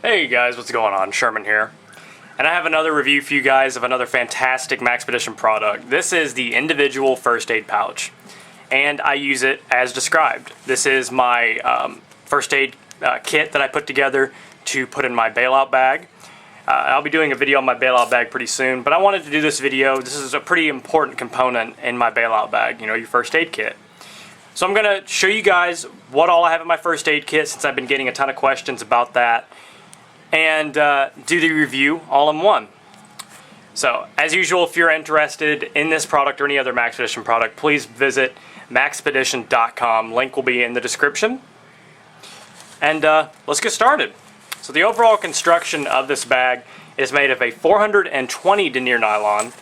Hey guys, what's going on? Sherman here. And I have another review for you guys of another fantastic Maxpedition product. This is the individual first aid pouch. And I use it as described. This is my first aid kit that I put together to put in my bailout bag. I'll be doing a video on my bailout bag pretty soon, but I wanted to do this video. This is a pretty important component in my bailout bag, you know, your first aid kit. So I'm going to show you guys what all I have in my first aid kit, since I've been getting a ton of questions about that, and do the review all in one. So, as usual, if you're interested in this product or any other Maxpedition product, please visit Maxpedition.com. Link will be in the description. And let's get started. So the overall construction of this bag is made of a 420 denier nylon,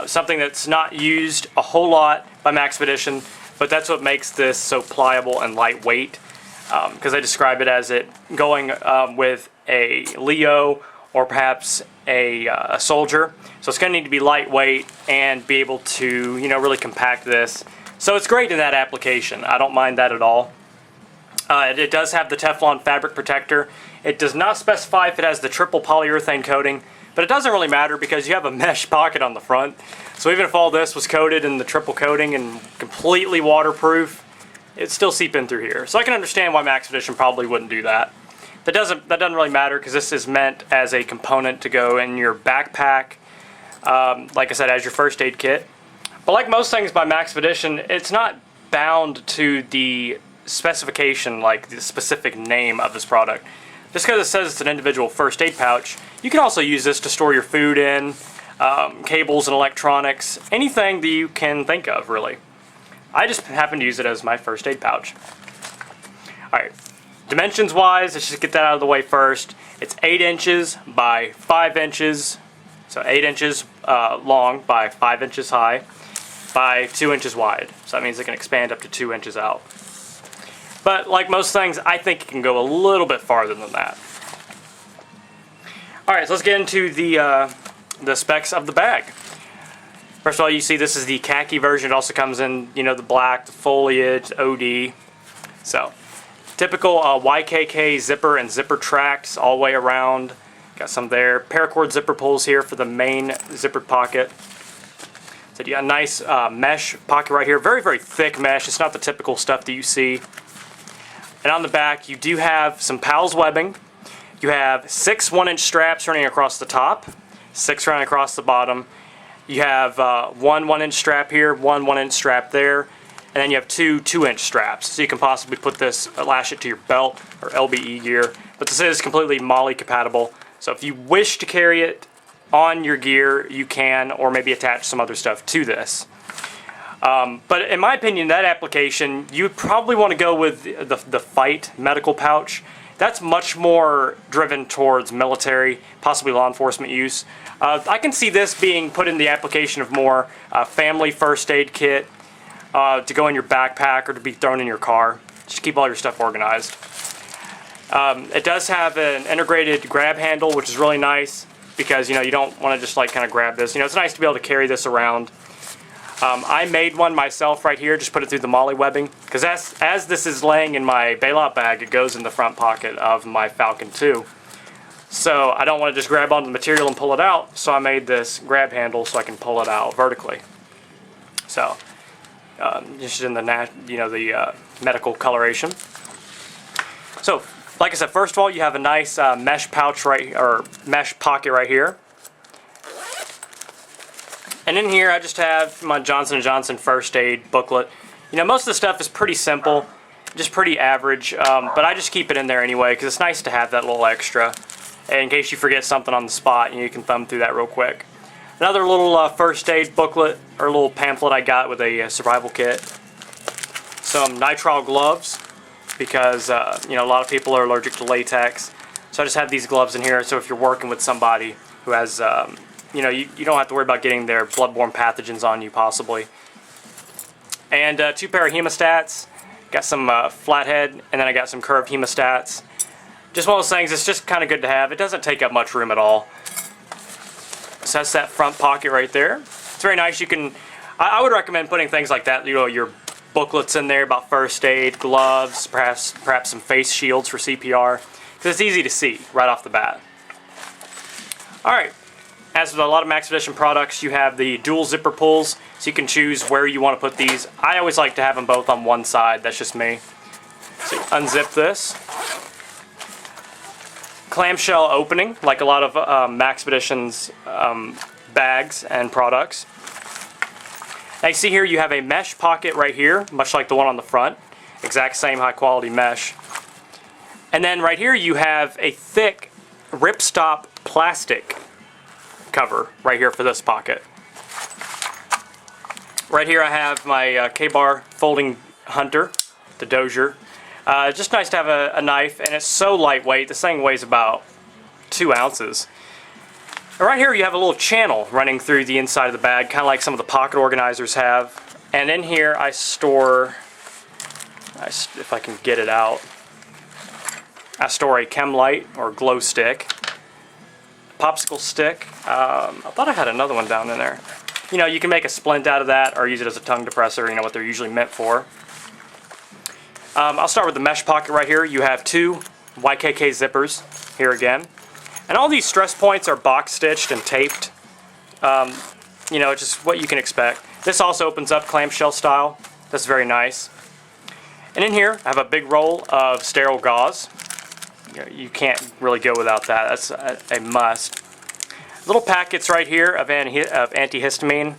something that's not used a whole lot by Maxpedition, but that's what makes this so pliable and lightweight, because I describe it as it going with a Leo or perhaps a soldier. So it's going to need to be lightweight and be able to, you know, really compact this. So it's great in that application. I don't mind that at all. It does have the Teflon fabric protector. It does not specify if it has the triple polyurethane coating, but it doesn't really matter because you have a mesh pocket on the front. So even if all this was coated in the triple coating and completely waterproof, it'd still seep in through here. So I can understand why Maxpedition probably wouldn't do that. That doesn't really matter because this is meant as a component to go in your backpack, like I said, as your first aid kit. But like most things by Maxpedition, it's not bound to the specification, like the specific name of this product. Just because it says it's an individual first aid pouch, you can also use this to store your food in, cables and electronics, anything that you can think of, really. I just happen to use it as my first aid pouch. Alright, dimensions wise, let's just get that out of the way first. It's 8 inches by 5 inches, so 8 inches long by 5 inches high by 2 inches wide. So that means it can expand up to 2 inches out. But like most things, I think it can go a little bit farther than that. Alright, so let's get into the specs of the bag. First of all, you see this is the khaki version. It also comes in, you know, the black, the foliage, OD. So, typical YKK zipper and zipper tracks all the way around. Got some there. Paracord zipper pulls here for the main zippered pocket. So you got a nice mesh pocket right here. Very, very thick mesh. It's not the typical stuff that you see. And on the back, you do have some PALS webbing. You have 6 1-inch straps running across the top, 6 running across the bottom. You have one 1-inch strap here, one 1-inch strap there, and then you have 2 2-inch straps. So you can possibly put this, lash it to your belt or LBE gear. But this is completely MOLLE compatible. So if you wish to carry it on your gear, you can, or maybe attach some other stuff to this. But in my opinion, that application, you would probably want to go with the Fight medical pouch. That's much more driven towards military, possibly law enforcement use. I can see this being put in the application of more family first aid kit to go in your backpack or to be thrown in your car. Just keep all your stuff organized. It does have an integrated grab handle, which is really nice because, you know, you don't want to just like kind of grab this. You know, it's nice to be able to carry this around. I made one myself right here, just put it through the MOLLE webbing, because as this is laying in my bailout bag, it goes in the front pocket of my Falcon 2. So I don't want to just grab onto the material and pull it out, so I made this grab handle so I can pull it out vertically. So, just in the medical coloration. So, like I said, first of all, you have a nice mesh pouch mesh pocket right here. And in here I just have my Johnson & Johnson first aid booklet. You know, most of the stuff is pretty simple, just pretty average, but I just keep it in there anyway because it's nice to have that little extra in case you forget something on the spot, and you can thumb through that real quick. Another little first aid booklet or little pamphlet I got with a survival kit. Some Nitrile Gloves because you know, a lot of people are allergic to latex. So I just have these gloves in here, so if you're working with somebody who has you know, you don't have to worry about getting their bloodborne pathogens on you, possibly. And 2 pair of hemostats. Got some flathead, and then I got some curved hemostats. Just one of those things, it's just kind of good to have. It doesn't take up much room at all. So that's that front pocket right there. It's very nice. You can, I would recommend putting things like that, you know, your booklets in there about first aid, gloves, perhaps some face shields for CPR. because it's easy to see right off the bat. Alright, as with a lot of Maxpedition products, you have the dual zipper pulls, so you can choose where you want to put these. I always like to have them both on one side, that's just me. So you unzip this. Clamshell opening, like a lot of Maxpedition's bags and products. Now you see here you have a mesh pocket right here, much like the one on the front. Exact same high quality mesh. And then right here you have a thick ripstop plastic cover right here for this pocket. Right here I have my K-bar folding hunter, the Dozier. Just nice to have a knife, and it's so lightweight. This thing weighs about 2 ounces. And right here you have a little channel running through the inside of the bag, kind of like some of the pocket organizers have. And in here I store, if I can get it out, I store a chem light or glow stick, popsicle stick. I thought I had another one down in there. You know, you can make a splint out of that or use it as a tongue depressor, you know what they're usually meant for. I'll start with the mesh pocket right here. You have 2 YKK zippers here again. And all these stress points are box stitched and taped. You know, just what you can expect. This also opens up clamshell style. That's very nice. And in here I have a big roll of sterile gauze. You can't really go without that. That's a must. Little packets right here of antihistamine.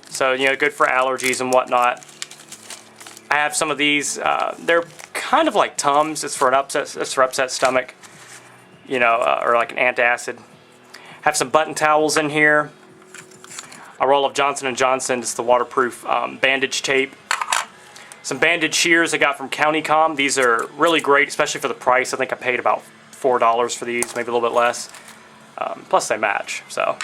So, you know, good for allergies and whatnot. I have some of these. They're kind of like Tums. It's for upset stomach, you know, or like an antacid. Have some button towels in here. A roll of Johnson & Johnson. It's the waterproof bandage tape. Some bandage shears I got from CountyCom. These are really great, especially for the price. I think I paid about $4 for these, maybe a little bit less. Plus they match. So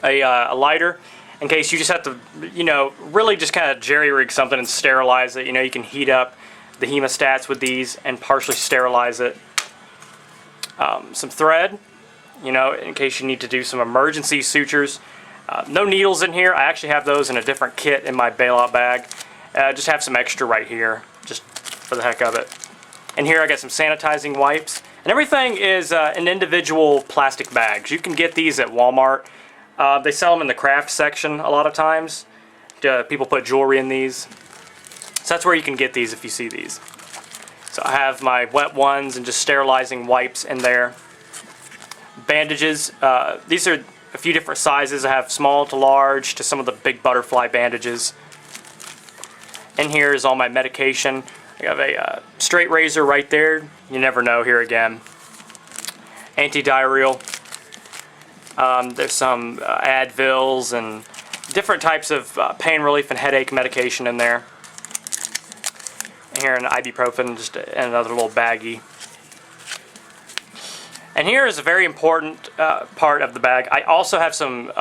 a lighter, in case you just have to, you know, really just kind of jerry-rig something and sterilize it. You know, you can heat up the hemostats with these and partially sterilize it. Some thread, you know, in case you need to do some emergency sutures. No needles in here. I actually have those in a different kit in my bailout bag. Just have some extra right here, just for the heck of it. And here I got some sanitizing wipes. And everything is in individual plastic bags. You can get these at Walmart. They sell them in the craft section a lot of times. People put jewelry in these. So that's where you can get these if you see these. So I have my wet ones and just sterilizing wipes in there. Bandages. These are a few different sizes. I have small to large to some of the big butterfly bandages. In here is all my medication. I have a straight razor right there. You never know, here again. Antidiarrheal. There's some Advils and different types of pain relief and headache medication in there. And here an ibuprofen, just another little baggie. And here is a very important part of the bag. I also have some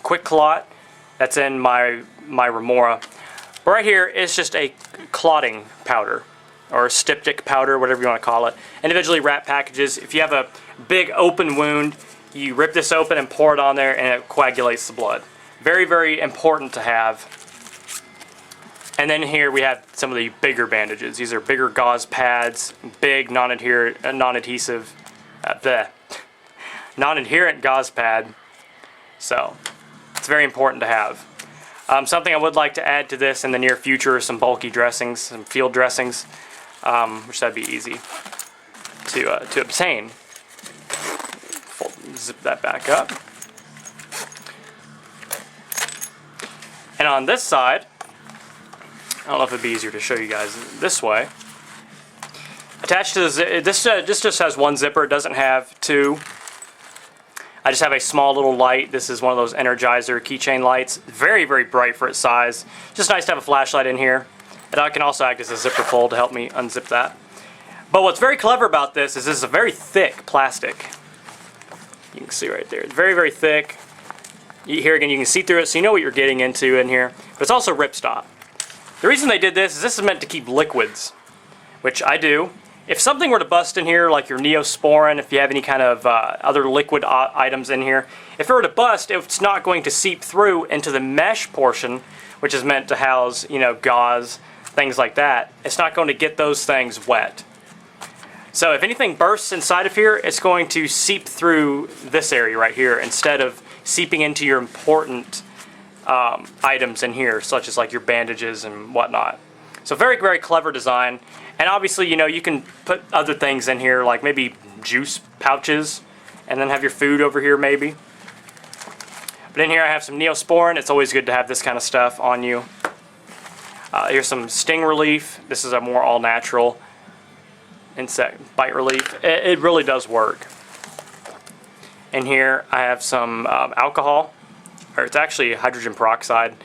Quick Clot that's in my Remora. Right here is just a clotting powder, or styptic powder, whatever you want to call it. Individually wrapped packages. If you have a big open wound, you rip this open and pour it on there and it coagulates the blood. Very, very important to have. And then here we have some of the bigger bandages. These are bigger gauze pads, big non-adhesive, non-adherent gauze pad. So it's very important to have. Something I would like to add to this in the near future is some bulky dressings, some field dressings, which that'd be easy to obtain. Zip that back up. And on this side, I don't know if it'd be easier to show you guys this way. Attached to this just has one zipper. It doesn't have 2. I just have a small little light. This is one of those Energizer Keychain Lights. Very, very bright for its size. Just nice to have a flashlight in here. And I can also act as a zipper pull to help me unzip that. But what's very clever about this is a very thick plastic. You can see right there. It's very, very thick. Here again, you can see through it, so you know what you're getting into in here. But it's also ripstop. The reason they did this is meant to keep liquids, which I do. If something were to bust in here, like your Neosporin, if you have any kind of other liquid items in here, if it were to bust, it's not going to seep through into the mesh portion, which is meant to house, you know, gauze, things like that. It's not going to get those things wet. So if anything bursts inside of here, it's going to seep through this area right here instead of seeping into your important items in here, such as like your bandages and whatnot. So very, very clever design. And obviously, you know, you can put other things in here, like maybe juice pouches, and then have your food over here maybe. But in here I have some Neosporin. It's always good to have this kind of stuff on you. Here's some sting relief. This is a more all-natural insect bite relief. It really does work. In here I have some alcohol, or it's actually hydrogen peroxide.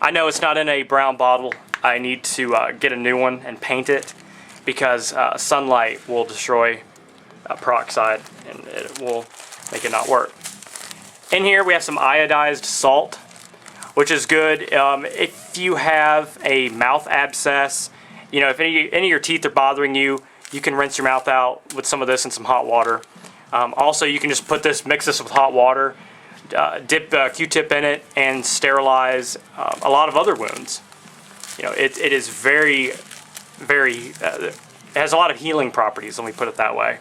I know it's not in a brown bottle. I need to get a new one and paint it because sunlight will destroy peroxide and it will make it not work. In here we have some iodized salt, which is good if you have a mouth abscess. You know, if any of your teeth are bothering you, you can rinse your mouth out with some of this in some hot water. Also, you can just mix this with hot water, dip a Q-tip in it, and sterilize a lot of other wounds. You know, it is very, it has a lot of healing properties, let me put it that way.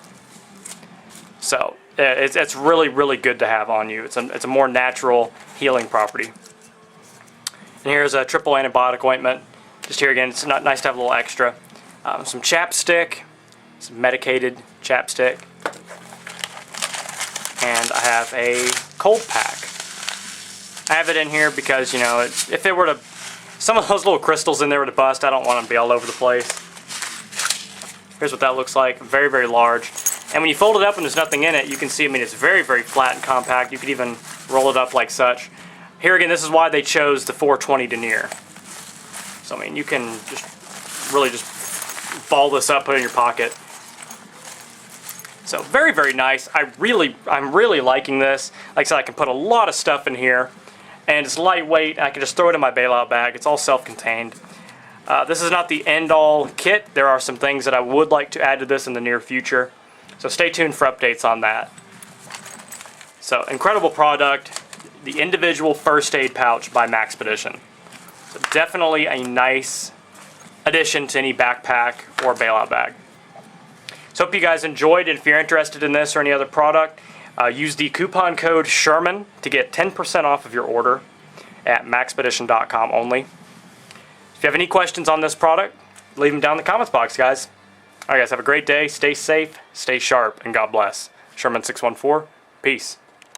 So it's really, really good to have on you. It's a more natural healing property. And here's a triple antibiotic ointment. Just here again, it's nice to have a little extra. Some chapstick, some medicated chapstick. And I have a cold pack. I have it in here because, you know, if it were to, some of those little crystals in there were to bust, I don't want them to be all over the place. Here's what that looks like. Very, very large. And when you fold it up and there's nothing in it, you can see, I mean, it's very, very flat and compact. You could even roll it up like such. Here again, this is why they chose the 420 denier. So, I mean, you can just really just ball this up, put it in your pocket. So, very, very nice. I'm really liking this. Like I said, I can put a lot of stuff in here. And it's lightweight. I can just throw it in my bailout bag. It's all self-contained. This is not the end-all kit. There are some things that I would like to add to this in the near future. So stay tuned for updates on that. So, incredible product. The individual first aid pouch by Maxpedition. So definitely a nice addition to any backpack or bailout bag. So hope you guys enjoyed, and if you're interested in this or any other product, use the coupon code Sherman to get 10% off of your order at maxpedition.com only. If you have any questions on this product, leave them down in the comments box, guys. Alright guys, have a great day, stay safe, stay sharp, and God bless. Sherman614, peace.